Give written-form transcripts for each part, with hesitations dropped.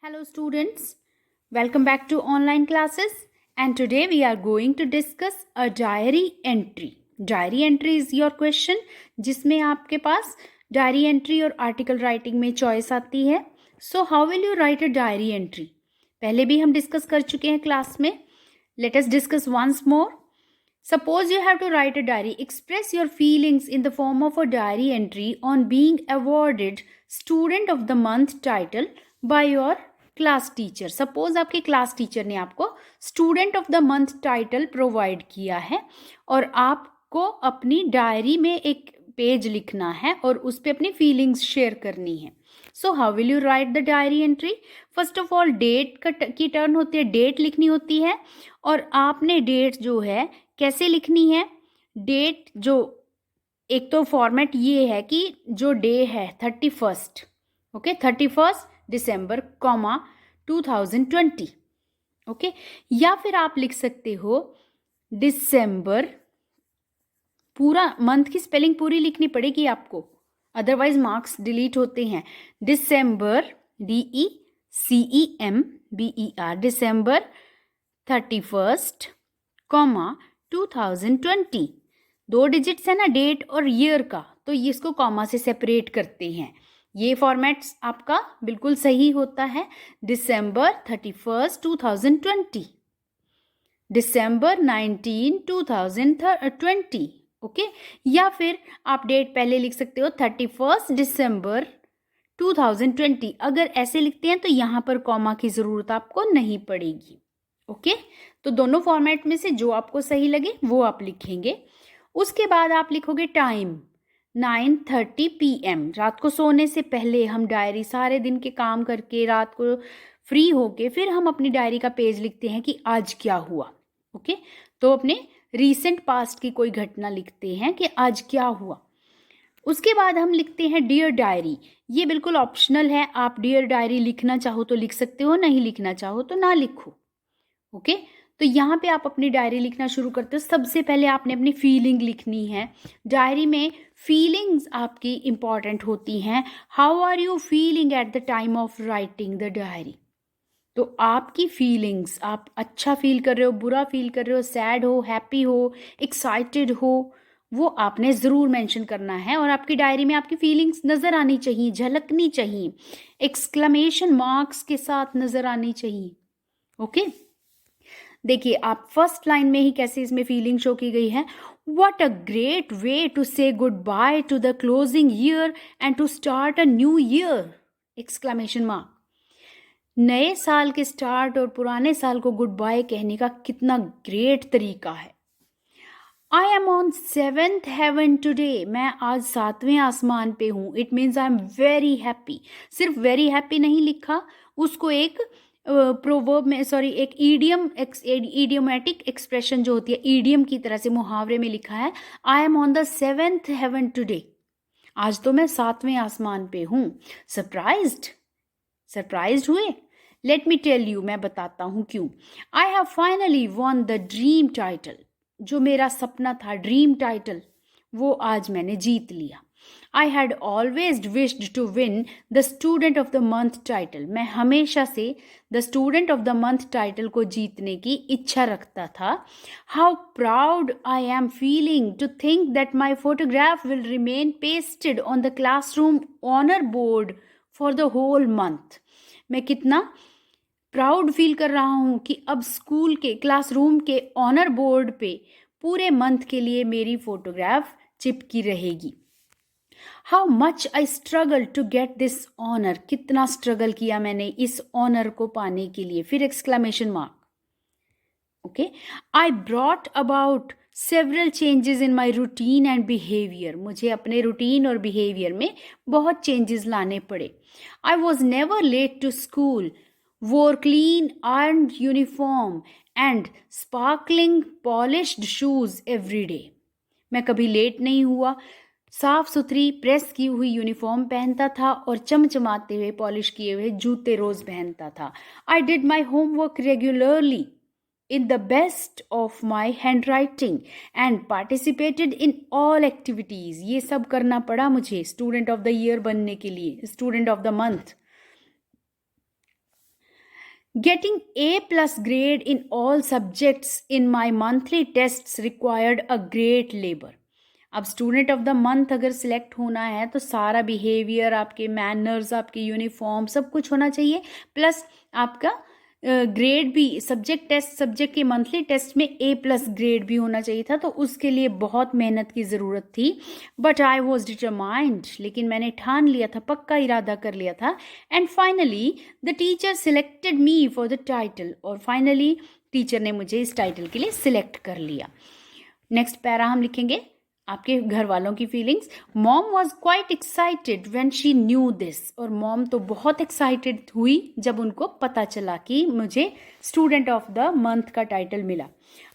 Hello students, welcome back to online classes and today we are going to discuss a diary entry. Diary entry is your question जिसमें आपके पास diary entry और article writing में choice आती है. So how will you write a diary entry? पहले भी हम discuss कर चुके हैं class में. Let us discuss once more. Suppose you have to write a diary. Express your feelings in the form of a diary entry on being awarded Student of the Month title by your class teacher. Suppose आपके class teacher ने आपको student of the month title provide किया है और आपको अपनी diary में एक पेज लिखना है और उस पर अपनी फीलिंग्स शेयर करनी है. So how will you write the diary entry? First of all date की टर्न होती है, डेट लिखनी होती है और आपने डेट जो है कैसे लिखनी है. डेट जो एक तो फॉर्मेट ये है कि जो डे है 31st, ओके, 31st दिसंबर 2020, ओके. या फिर आप लिख सकते हो दिसंबर, पूरा मंथ की स्पेलिंग पूरी लिखनी पड़ेगी आपको, अदरवाइज मार्क्स डिलीट होते हैं. दिसंबर DECEMBER, दिसंबर 31st, 2020. 2 डिजिट्स है ना डेट और ईयर का, तो ये इसको कॉमा से सेपरेट करते हैं. ये फॉर्मेट्स आपका बिल्कुल सही होता है. दिसंबर 31st 2020, दिसंबर 19 2020, ओके. या फिर आप डेट पहले लिख सकते हो 31st दिसंबर 2020. अगर ऐसे लिखते हैं तो यहाँ पर कॉमा की ज़रूरत आपको नहीं पड़ेगी, ओके. तो दोनों फॉर्मेट में से जो आपको सही लगे वो आप लिखेंगे. उसके बाद आप लिखोगे टाइम 9:30 PM. रात को सोने से पहले हम डायरी सारे दिन के काम करके रात को फ्री होके फिर हम अपनी डायरी का पेज लिखते हैं कि आज क्या हुआ, ओके. तो अपने रीसेंट पास्ट की कोई घटना लिखते हैं कि आज क्या हुआ. उसके बाद हम लिखते हैं डियर डायरी. ये बिल्कुल ऑप्शनल है, आप डियर डायरी लिखना चाहो तो लिख सकते हो, नहीं लिखना चाहो तो ना लिखो, ओके. तो यहाँ पे आप अपनी डायरी लिखना शुरू करते हो. सबसे पहले आपने अपनी फीलिंग लिखनी है. डायरी में फीलिंग्स आपकी इंपॉर्टेंट होती हैं. How are you feeling at the time of writing the diary? तो आपकी फीलिंग्स, आप अच्छा फील कर रहे हो, बुरा फील कर रहे हो, सैड हो, हैप्पी हो, एक्साइटेड हो, वो आपने ज़रूर मेंशन करना है. और आपकी डायरी में आपकी फीलिंग्स नज़र आनी चाहिए, झलकनी चाहिए, एक्सक्लेमेशन मार्क्स के साथ नज़र आनी चाहिए, ओके. देखिए आप फर्स्ट लाइन में ही कैसे इसमें फीलिंग शो की गई है. What a great way to say goodbye to the closing year and to start a new year! Exclamation mark. नए साल के स्टार्ट और पुराने साल को गुड बाय कहने का कितना ग्रेट तरीका है. I am on 7th heaven today. मैं आज 7वें आसमान पे हूँ. It means I am very happy. सिर्फ very happy नहीं लिखा, उसको एक प्रोवर्ब में, सॉरी, एक ईडियमेटिक एक्सप्रेशन जो होती है, ईडियम की तरह से मुहावरे में लिखा है. I am on the 7th heaven today. आज तो मैं 7वें आसमान पे हूँ. सरप्राइज्ड हुए? लेट मी टेल यू, मैं बताता हूँ क्यों. I have finally won the dream title. जो मेरा सपना था, ड्रीम टाइटल, वो आज मैंने जीत लिया. I had always wished to win the Student of the Month title. मैं हमेशा से the Student of the Month title को जीतने की इच्छा रखता था. How proud I am feeling to think that my photograph will remain pasted on the classroom honor board for the whole month. मैं कितना प्राउड फील कर रहा हूँ कि अब स्कूल के क्लासरूम के ऑनर बोर्ड पे पूरे मंथ के लिए मेरी फोटोग्राफ चिपकी रहेगी. How much I struggle to get this honour. कितना स्ट्रगल किया मैंने इस ऑनर को पाने के लिए. फिर exclamation mark, okay. I brought about several changes in my routine and behaviour. मुझे अपने रूटीन और बिहेवियर में बहुत चेंजेस लाने पड़े. I was never late to school, wore clean ironed uniform and sparkling polished shoes every day. मैं कभी late नहीं हुआ, साफ सुथरी प्रेस की हुई यूनिफॉर्म पहनता था और चमचमाते हुए पॉलिश किए हुए जूते रोज पहनता था. I did my homework regularly in the best of my hand writing and participated in all activities. ये सब करना पड़ा मुझे स्टूडेंट ऑफ द ईयर बनने के लिए, student of the month. Getting A+ grade in all subjects in my monthly tests required a great labor. अब student of the month अगर सिलेक्ट होना है तो सारा बिहेवियर, आपके मैनर्स, आपके यूनिफॉर्म, सब कुछ होना चाहिए, प्लस आपका ग्रेड भी सब्जेक्ट के मंथली टेस्ट में A+ ग्रेड भी होना चाहिए था। तो उसके लिए बहुत मेहनत की ज़रूरत थी। बट आई वॉज डिटरमाइंड, लेकिन मैंने ठान लिया था, पक्का इरादा कर लिया था। And finally the teacher selected me for the title, और फाइनली टीचर ने मुझे इस टाइटल के लिए सिलेक्ट कर लिया। नेक्स्ट पैरा हम लिखेंगे आपके घर वालों की feelings. Mom was quite excited when she knew this, और मॉम तो बहुत एक्साइटेड हुई जब उनको पता चला कि मुझे स्टूडेंट ऑफ द मंथ का टाइटल मिला।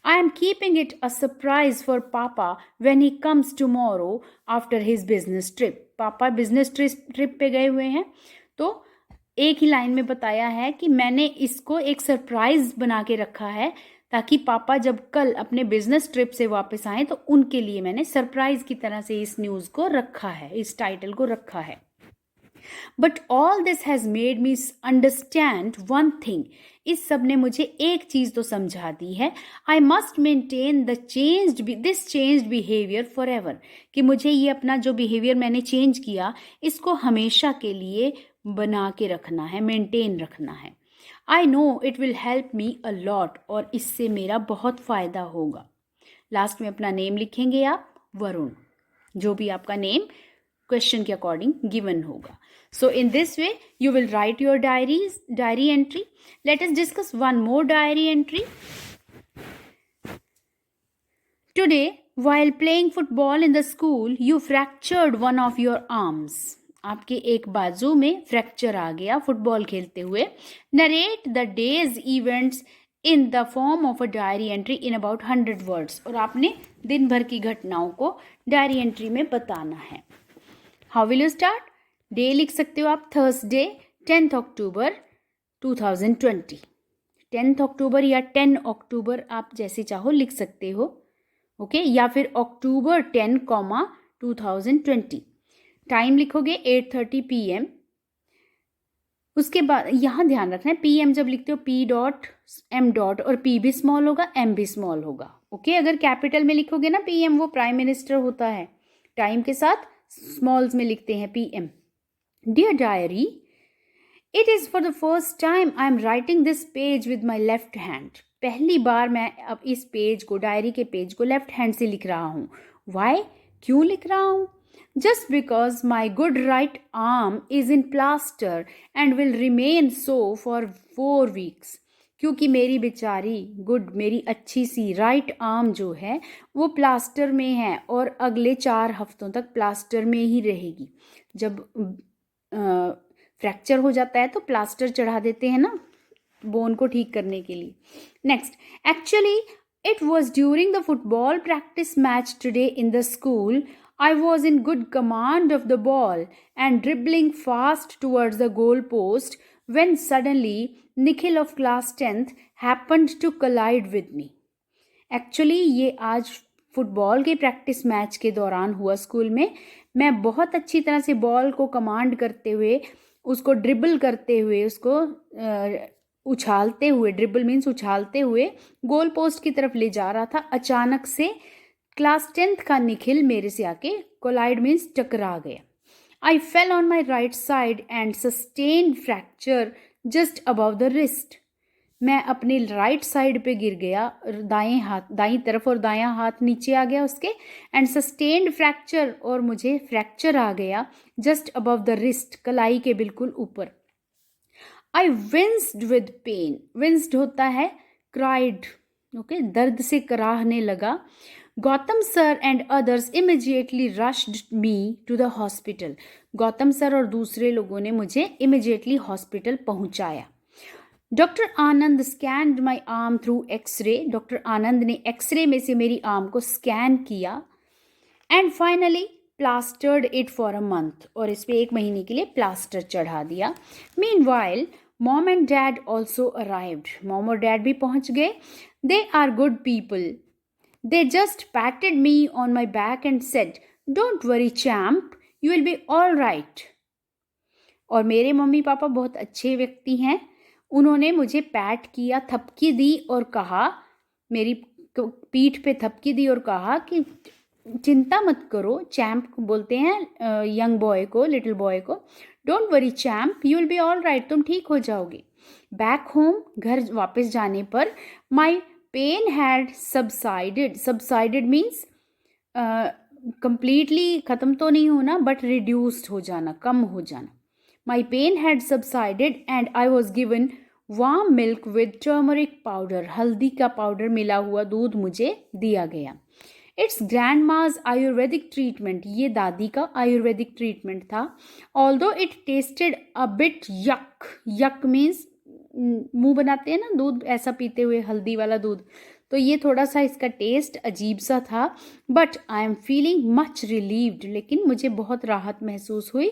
I am keeping it a surprise for papa when he comes tomorrow after his business trip. पापा बिजनेस ट्रिप पे गए हुए हैं, तो एक ही लाइन में बताया है कि मैंने इसको एक सरप्राइज बना के रखा है, ताकि पापा जब कल अपने बिजनेस ट्रिप से वापस आएं तो उनके लिए मैंने सरप्राइज की तरह से इस न्यूज़ को रखा है, इस टाइटल को रखा है। But all this has made me understand one thing, इस सब ने मुझे एक चीज़ तो समझा दी है। I must maintain this changed behaviour for ever, कि मुझे ये अपना जो बिहेवियर मैंने चेंज किया, इसको हमेशा के लिए बना के रखना है, मेंटेन रखना है। I know it will help me a lot, और इससे मेरा बहुत फ़ायदा होगा। लास्ट में अपना नेम लिखेंगे आप, वरुण, जो भी आपका नेम क्वेश्चन के अकॉर्डिंग गिवन होगा। So in this way you will write your diary entry. Let us discuss one more diary entry. Today, while playing football in the school, you fractured one of your arms. आपके एक बाजू में fracture आ गया football खेलते हुए. Narrate the days events in the form of a diary entry in about 100 words. और आपने दिन भर की घटनाओं को डायरी एंट्री में बताना है. How will you start? Day लिख सकते हो आप थर्सडे 10th अक्टूबर 2020. 10th अक्टूबर या 10 अक्टूबर आप जैसे चाहो लिख सकते हो. ओके या फिर अक्टूबर 10, 2020. टाइम लिखोगे 8:30 PM. उसके बाद यहाँ ध्यान रखना है, PM जब लिखते हो P.M. और P भी स्मॉल होगा, M भी स्मॉल होगा. ओके अगर कैपिटल में लिखोगे ना PM, वो प्राइम मिनिस्टर होता है. टाइम के साथ स्मॉल्स में लिखते हैं PM. Dear diary, it is for the first time I am writing this page with my left hand. पहली बार मैं अब इस पेज को, डायरी के पेज को लेफ्ट हैंड से लिख रहा हूँ. वाई? क्यों लिख रहा हूँ? Just because my good right arm is in plaster and will remain so for 4 weeks. क्योंकि मेरी मेरी अच्छी सी राइट आर्म जो है वो प्लास्टर में है और अगले 4 हफ्तों तक प्लास्टर में ही रहेगी. जब फ्रैक्चर हो जाता है तो प्लास्टर चढ़ा देते हैं ना बोन को ठीक करने के लिए. Next, actually it was during the football practice match today in the school. I was in good command of the ball and dribbling fast towards the goal post when suddenly Nikhil of class 10th happened to collide with me. Actually ये आज football के practice match के दौरान हुआ school में. मैं बहुत अच्छी तरह से बॉल को कमांड करते हुए, उसको ड्रिबल करते हुए, उसको उछालते हुए, ड्रिबल मीन्स उछालते हुए गोल पोस्ट की तरफ ले जा रहा था. अचानक से क्लास 10th का निखिल मेरे से आके कोलाइड मीन्स टकरा गया. I fell on my right side and sustained fracture just above the wrist. मैं अपने राइट साइड पे गिर गया, दाईं तरफ, और दायां हाथ नीचे आ गया उसके. एंड सस्टेन्ड फ्रैक्चर, और मुझे फ्रैक्चर आ गया जस्ट अबव द रिस्ट, कलाई के बिल्कुल ऊपर. आई विंस्ड विद पेन. विंस्ड होता है क्राइड. ओके दर्द से कराहने लगा. Gautam sir and others immediately rushed me to the hospital. Gautam sir और दूसरे लोगों ने मुझे इमीजिएटली हॉस्पिटल पहुंचाया. Doctor Anand scanned my arm through X-ray. Doctor Anand ने एक्सरे में से मेरी आर्म को स्कैन किया. And finally plastered it for a month. और इस पर 1 महीने के लिए प्लास्टर चढ़ा दिया. Meanwhile mom and dad also arrived. Mom और डैड भी पहुंच गए. They are good people. They just patted me on my back and said, "Don't worry, champ, you will be all right." और मेरे मम्मी पापा बहुत अच्छे व्यक्ति हैं. उन्होंने मुझे पैट किया, थपकी दी और कहा, मेरी पीठ पे थपकी दी और कहा कि चिंता मत करो। चैम्प बोलते हैं यंग बॉय को, लिटिल बॉय को। Don't worry champ, you will be all right, तुम ठीक हो जाओगे। बैक होम, घर वापस जाने पर, my pain had subsided. Subsided means completely ख़त्म तो नहीं होना, बट रिड्यूस्ड हो जाना, कम हो जाना। My pain had subsided and I was given warm milk with turmeric powder. हल्दी का पाउडर मिला हुआ दूध मुझे दिया गया। इट्स ग्रैंड माज आयुर्वेदिक ट्रीटमेंट, ये दादी का आयुर्वेदिक ट्रीटमेंट था। Although it tested a bit यक, यक मीन्स मुंह बनाते हैं ना दूध ऐसा पीते हुए, हल्दी वाला दूध, तो ये थोड़ा सा इसका टेस्ट अजीब सा था। But I am feeling much relieved, लेकिन मुझे बहुत राहत महसूस हुई।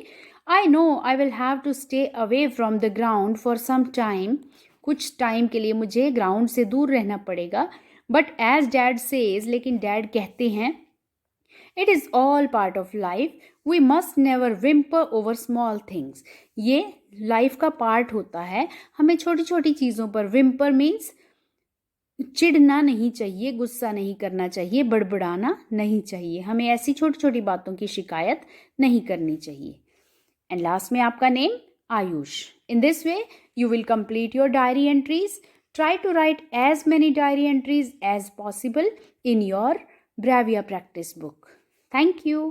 I know I will have to stay away from the ground for some time, कुछ टाइम के लिए मुझे ग्राउंड से दूर रहना पड़ेगा। बट एज डैड सेज, लेकिन डैड कहते हैं, it is all part of life, we must never whimper over small things. ये लाइफ का पार्ट होता है, हमें छोटी छोटी चीज़ों पर, विम्पर मीन्स चिढ़ना नहीं चाहिए, गुस्सा नहीं करना चाहिए, बड़बड़ाना नहीं चाहिए, हमें ऐसी छोटी छोटी बातों की शिकायत नहीं करनी चाहिए। एंड लास्ट में आपका name Ayush. In this way you will complete your diary entries. Try to write as many diary entries as possible in your Bravia practice book. Thank you.